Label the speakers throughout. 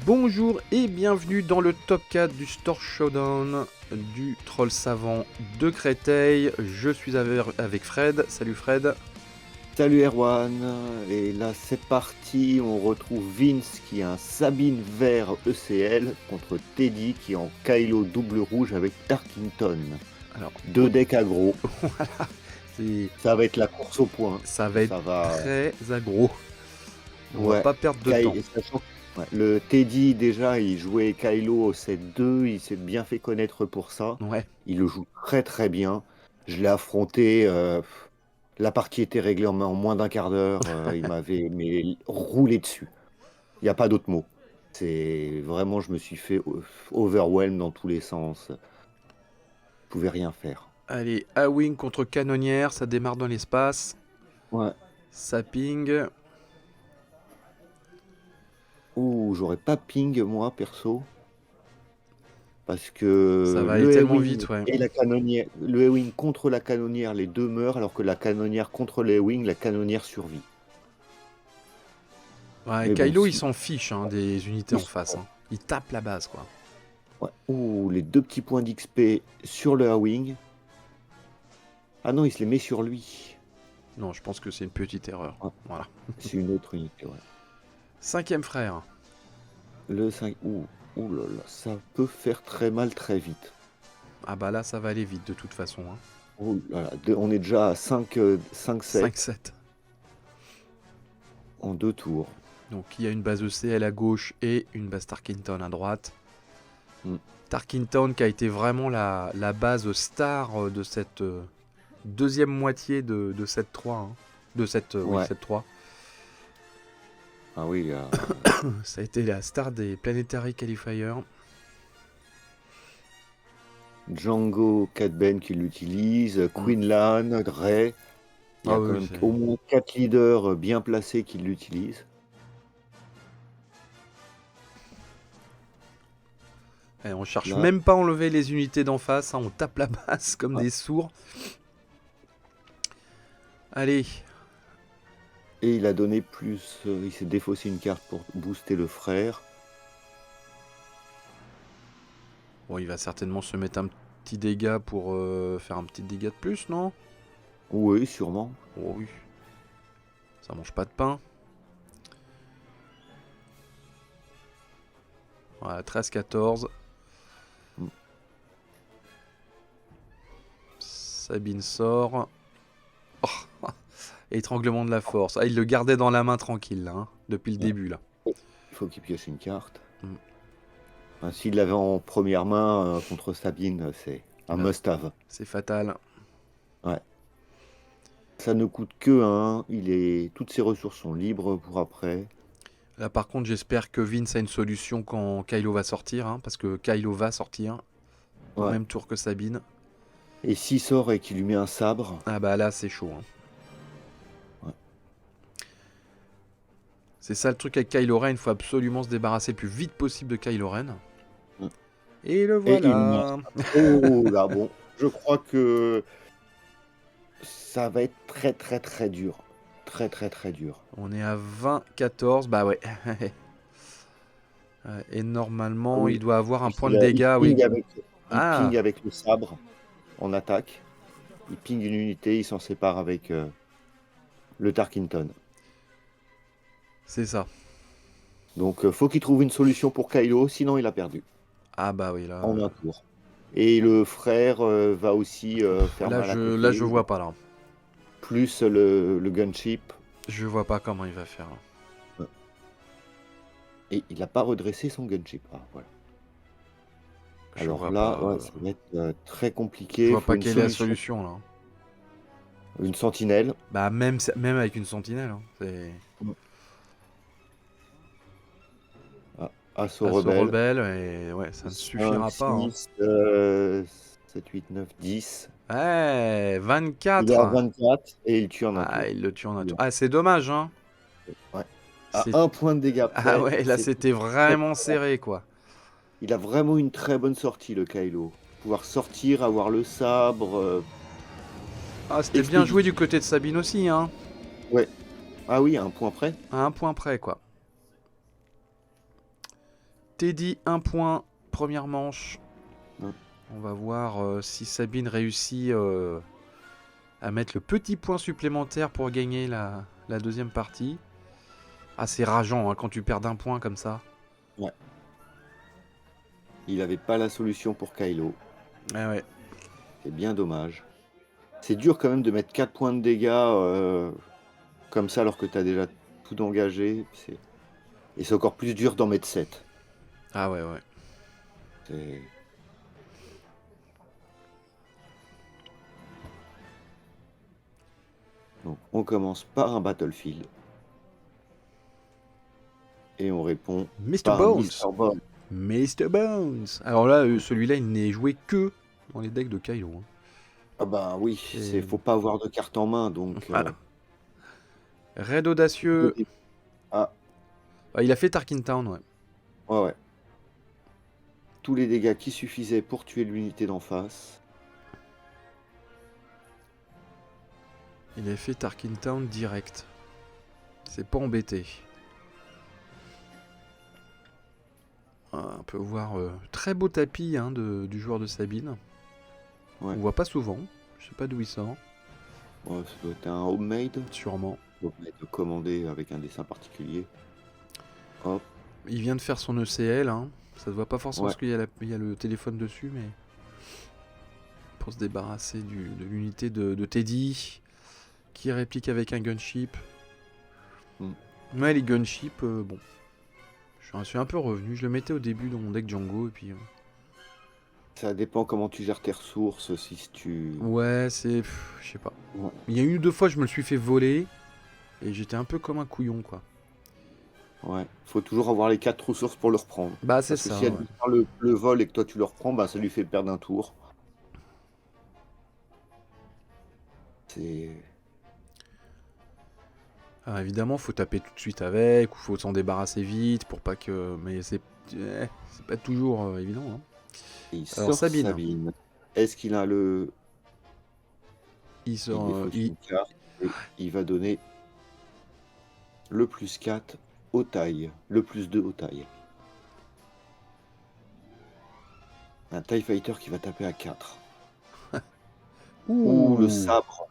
Speaker 1: Bonjour et bienvenue dans le top 4 du Store Showdown du Troll Savant de Créteil. Je suis avec Fred. Salut Fred.
Speaker 2: Salut Erwan, et là c'est parti, on retrouve Vince qui a un Sabine vert ECL contre Teddy qui est en Kylo double rouge avec Tarkington.
Speaker 1: Alors,
Speaker 2: deux decks aggro,
Speaker 1: voilà,
Speaker 2: ça va être la course au point.
Speaker 1: ça va être très aggro. On va pas perdre de temps.
Speaker 2: Sachant que, le Teddy déjà il jouait Kylo au set 2, il s'est bien fait connaître pour ça.
Speaker 1: Ouais.
Speaker 2: Il le joue très très bien. Je l'ai affronté, la partie était réglée en moins d'un quart d'heure, il m'avait roulé dessus. Il n'y a pas d'autre mot. C'est vraiment, je me suis fait overwhelm dans tous les sens. Je pouvais rien faire.
Speaker 1: Allez, A-Wing contre Canonnière, ça démarre dans l'espace.
Speaker 2: Ouais.
Speaker 1: Ça ping.
Speaker 2: Ouh, j'aurais pas ping moi perso. Parce que
Speaker 1: ça va aller tellement vite, ouais.
Speaker 2: et la canonnière, le A-Wing contre la canonnière, les deux meurent, alors que la canonnière contre le A-Wing, la canonnière survit.
Speaker 1: Ouais,
Speaker 2: Mais
Speaker 1: Kylo
Speaker 2: bon,
Speaker 1: il s'en fiche des unités en face. Il tape la base, quoi.
Speaker 2: Ouais. Ouh, les deux petits points d'XP sur le A-Wing. Ah non, il se les met sur lui.
Speaker 1: Non, je pense que c'est une petite erreur.
Speaker 2: Ouais.
Speaker 1: Voilà.
Speaker 2: C'est une autre unité, ouais.
Speaker 1: Cinquième frère.
Speaker 2: Le 5. Ouh là là, ça peut faire très mal très vite.
Speaker 1: Ah bah là, ça va aller vite de toute façon. Hein.
Speaker 2: Oh là là, on est déjà à 5-7
Speaker 1: 5-7.
Speaker 2: en 2 tours.
Speaker 1: Donc il y a une base ECL à gauche et une base Tarkington à droite. Tarkington qui a été vraiment la base star de cette deuxième moitié de 7-3. Hein. De cette
Speaker 2: Ouais.
Speaker 1: 7-3.
Speaker 2: Ah oui,
Speaker 1: ça a été la star des Planetary Qualifiers.
Speaker 2: Django Cadben qui l'utilise, Quinlan, Rey. Il y a quand même au moins 4 leaders bien placés qui l'utilisent.
Speaker 1: Et on cherche même pas à enlever les unités d'en face, hein, on tape la base comme des sourds. Allez.
Speaker 2: Et il a donné plus, il s'est défaussé une carte pour booster le frère.
Speaker 1: Bon, il va certainement se mettre un petit dégât pour faire un petit dégât de plus, non?
Speaker 2: Oui, sûrement.
Speaker 1: Oh oui. Ça mange pas de pain. Voilà, 13-14. Sabine sort. Oh. Étranglement de la force. Ah, il le gardait dans la main tranquille, là, hein, depuis le début. Là.
Speaker 2: Il faut qu'il pioche une carte. Enfin, s'il l'avait en première main contre Sabine, c'est un must-have.
Speaker 1: C'est fatal.
Speaker 2: Ouais. Ça ne coûte que 1. Toutes ses ressources sont libres pour après.
Speaker 1: Là, par contre, j'espère que Vince a une solution quand Kylo va sortir. Hein, parce que Kylo va sortir. Au même tour que Sabine.
Speaker 2: Et s'il sort et qu'il lui met un sabre...
Speaker 1: Ah bah là, c'est chaud. Hein.
Speaker 2: Ouais.
Speaker 1: C'est ça le truc avec Kylo Ren. Il faut absolument se débarrasser le plus vite possible de Kylo Ren. Et le voilà.
Speaker 2: Oh là, bon. Je crois que ça va être très très très dur. Très très très dur.
Speaker 1: On est à 20-14. Bah ouais. Et normalement, il doit avoir un point de dégâts.
Speaker 2: Il ping avec le sabre en attaque. Il ping une unité, il s'en sépare avec le Tarkington.
Speaker 1: C'est ça.
Speaker 2: Donc faut qu'il trouve une solution pour Kylo, sinon il a perdu.
Speaker 1: Ah bah oui, là.
Speaker 2: En un tour. Et le frère va aussi faire mal à côté.
Speaker 1: Là, je vois pas, là.
Speaker 2: Plus le gunship.
Speaker 1: Je vois pas comment il va faire.
Speaker 2: Et il n'a pas redressé son gunship. Ah, voilà. Alors là, ça va être très compliqué.
Speaker 1: Je vois pas quelle est la solution, là.
Speaker 2: Une sentinelle.
Speaker 1: Bah même avec une sentinelle. Hein, c'est...
Speaker 2: Assaut rebelle.
Speaker 1: Et ouais, ça ne suffira
Speaker 2: 5,
Speaker 1: pas.
Speaker 2: 6, 7, 8, 9, 10.
Speaker 1: Ouais, 24.
Speaker 2: Il est à 24 et il tue en un tour.
Speaker 1: Ah, il le tue en un tour. Ah, c'est dommage, hein.
Speaker 2: Ouais. À 1 point de dégâts près.
Speaker 1: Ah ouais, là c'était vraiment serré, quoi.
Speaker 2: Il a vraiment une très bonne sortie, le Kylo. Pouvoir sortir, avoir le sabre.
Speaker 1: Ah, c'était bien joué du côté de Sabine aussi, hein.
Speaker 2: Ouais. Ah oui, à 1 point près.
Speaker 1: À 1 point près, quoi. Teddy, 1 point, première manche.
Speaker 2: Ouais.
Speaker 1: On va voir si Sabine réussit à mettre le petit point supplémentaire pour gagner la deuxième partie. Ah, c'est rageant hein, quand tu perds d'1 point comme ça.
Speaker 2: Ouais. Il avait pas la solution pour Kylo.
Speaker 1: Ouais.
Speaker 2: C'est bien dommage. C'est dur quand même de mettre 4 points de dégâts comme ça alors que tu as déjà tout engagé. Et c'est encore plus dur d'en mettre 7.
Speaker 1: Ah ouais.
Speaker 2: C'est... Donc on commence par un Battlefield. Et on répond
Speaker 1: Mr.
Speaker 2: par
Speaker 1: Bones.
Speaker 2: un Mr. Bones.
Speaker 1: Mr. Bones. Alors là, celui-là, il n'est joué que dans les decks de Kylo. Hein.
Speaker 2: Ah bah oui, faut pas avoir de carte en main, donc...
Speaker 1: Voilà. Raid audacieux.
Speaker 2: Ah.
Speaker 1: Il a fait Tarkin Town, ouais.
Speaker 2: Ouais. Tous les dégâts qui suffisaient pour tuer l'unité d'en face.
Speaker 1: Il a fait Tarkin Town direct. C'est pas embêté. On peut voir très beau tapis hein, du joueur de Sabine.
Speaker 2: Ouais.
Speaker 1: On voit pas souvent. Je sais pas d'où il sort.
Speaker 2: Ouais, ça doit être un homemade.
Speaker 1: Sûrement.
Speaker 2: Homemade commandé avec un dessin particulier. Hop.
Speaker 1: Il vient de faire son ECL. Hein. Ça se voit pas forcément
Speaker 2: Ouais.
Speaker 1: parce qu'il y a le téléphone dessus, mais pour se débarrasser de l'unité de Teddy, qui réplique avec un gunship. Ouais, les gunships, bon. Je suis un peu revenu. Je le mettais au début dans mon deck Django et puis.
Speaker 2: Ça dépend comment tu gères tes ressources, si tu...
Speaker 1: Ouais, c'est... Je sais pas.
Speaker 2: Ouais.
Speaker 1: Il y a une ou deux fois, je me le suis fait voler. Et j'étais un peu comme un couillon, quoi.
Speaker 2: Ouais, faut toujours avoir les 4 ressources pour le reprendre.
Speaker 1: Bah, c'est
Speaker 2: Parce que
Speaker 1: ça.
Speaker 2: si elle lui faire le vol et que toi tu le reprends, bah ça lui fait perdre un tour. C'est...
Speaker 1: Alors, évidemment, faut taper tout de suite avec, ou faut s'en débarrasser vite pour pas que... Mais c'est pas toujours évident. Hein.
Speaker 2: Il
Speaker 1: Alors,
Speaker 2: sort Sabine. Est-ce qu'il a le...
Speaker 1: Il sort...
Speaker 2: une carte et il va donner le plus 4 aux tailles. Le plus 2 aux tailles. Un TIE Fighter qui va taper à 4. Ouh, le sabre.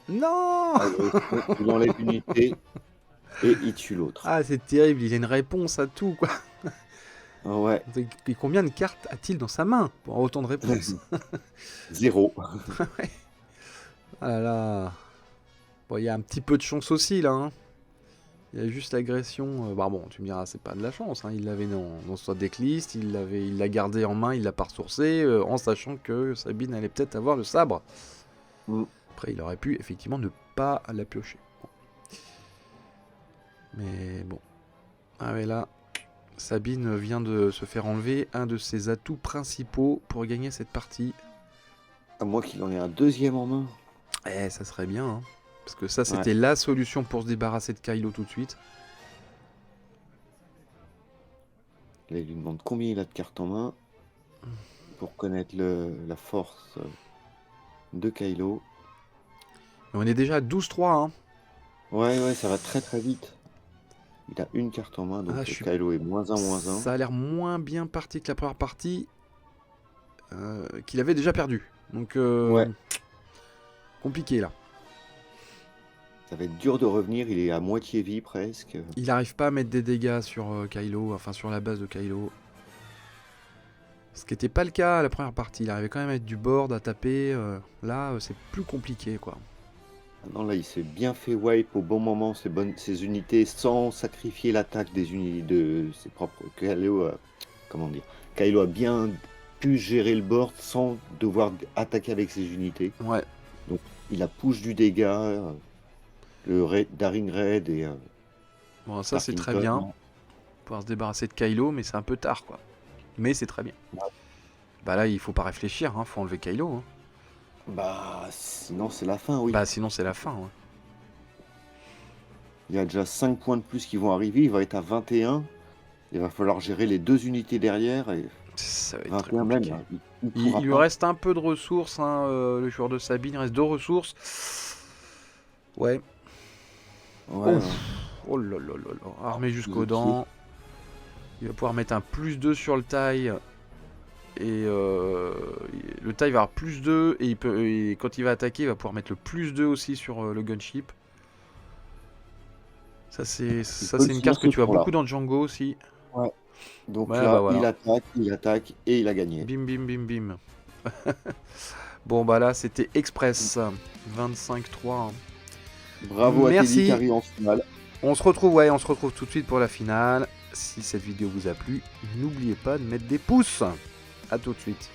Speaker 1: Non.
Speaker 2: Il enlève une unité et il tue l'autre.
Speaker 1: Ah, c'est terrible, il a une réponse à tout, quoi.
Speaker 2: Ouais.
Speaker 1: Et combien de cartes a-t-il dans sa main pour avoir autant de réponses?
Speaker 2: 0.
Speaker 1: Ah là là. Bon, il y a un petit peu de chance aussi, là. Hein. Il y a juste l'agression. Bah bon, tu me diras, c'est pas de la chance. Hein. Il l'avait dans sa decklist, il l'a gardé en main, il l'a pas ressourcé, en sachant que Sabine allait peut-être avoir le sabre. Après, il aurait pu effectivement ne pas la piocher. Bon. Mais bon. Ah mais là, Sabine vient de se faire enlever un de ses atouts principaux pour gagner cette partie.
Speaker 2: À moins qu'il en ait un deuxième en main.
Speaker 1: Eh, ça serait bien, hein. Parce que ça, c'était la solution pour se débarrasser de Kylo tout de suite.
Speaker 2: Là, il lui demande combien il a de cartes en main pour connaître la force de Kylo.
Speaker 1: Et on est déjà à 12-3, hein.
Speaker 2: Ouais, ça va très très vite. Il a une carte en main, donc Kylo est -1.
Speaker 1: Ça a l'air moins bien parti que la première partie, qu'il avait déjà perdu. Donc, compliqué là.
Speaker 2: Ça va être dur de revenir, il est à moitié vie presque.
Speaker 1: Il n'arrive pas à mettre des dégâts sur Kylo, enfin sur la base de Kylo. Ce qui n'était pas le cas à la première partie. Il arrivait quand même à mettre du board, à taper. Là, c'est plus compliqué, quoi.
Speaker 2: Non, là, il s'est bien fait wipe au bon moment ses unités sans sacrifier l'attaque des unités de ses propres. Kylo a bien pu gérer le board sans devoir attaquer avec ses unités.
Speaker 1: Ouais.
Speaker 2: Donc, il a push du dégât, le Daring Raid et.
Speaker 1: Bon, ça c'est très bien. Pouvoir se débarrasser de Kylo, mais c'est un peu tard, quoi. Mais c'est très bien. Ouais. Bah là, il faut pas réfléchir, hein. Faut enlever Kylo. Hein.
Speaker 2: Bah, sinon c'est la fin, oui.
Speaker 1: Bah, sinon c'est la fin, ouais.
Speaker 2: Il y a déjà 5 points de plus qui vont arriver, il va être à 21. Il va falloir gérer les 2 unités derrière. Et
Speaker 1: ça va être très compliqué.
Speaker 2: Même,
Speaker 1: il lui reste un peu de ressources, hein, le joueur de Sabine, il reste 2 ressources. Ouais. Oh là là là là. Armé jusqu'aux dents. Il va pouvoir mettre un +2 sur le taille. Et le taille va avoir +2. Et quand il va attaquer, il va pouvoir mettre le +2 aussi sur le gunship. Ça, c'est une carte que tu as beaucoup dans Django aussi.
Speaker 2: Ouais. Donc
Speaker 1: Ouais,
Speaker 2: là,
Speaker 1: bah voilà.
Speaker 2: il attaque et il a gagné.
Speaker 1: Bim, bim, bim, bim. Bon, bah là, c'était Express. 25-3.
Speaker 2: Bravo à Teddy qui arrive en finale.
Speaker 1: On se retrouve tout de suite pour la finale. Si cette vidéo vous a plu, n'oubliez pas de mettre des pouces. A tout de suite.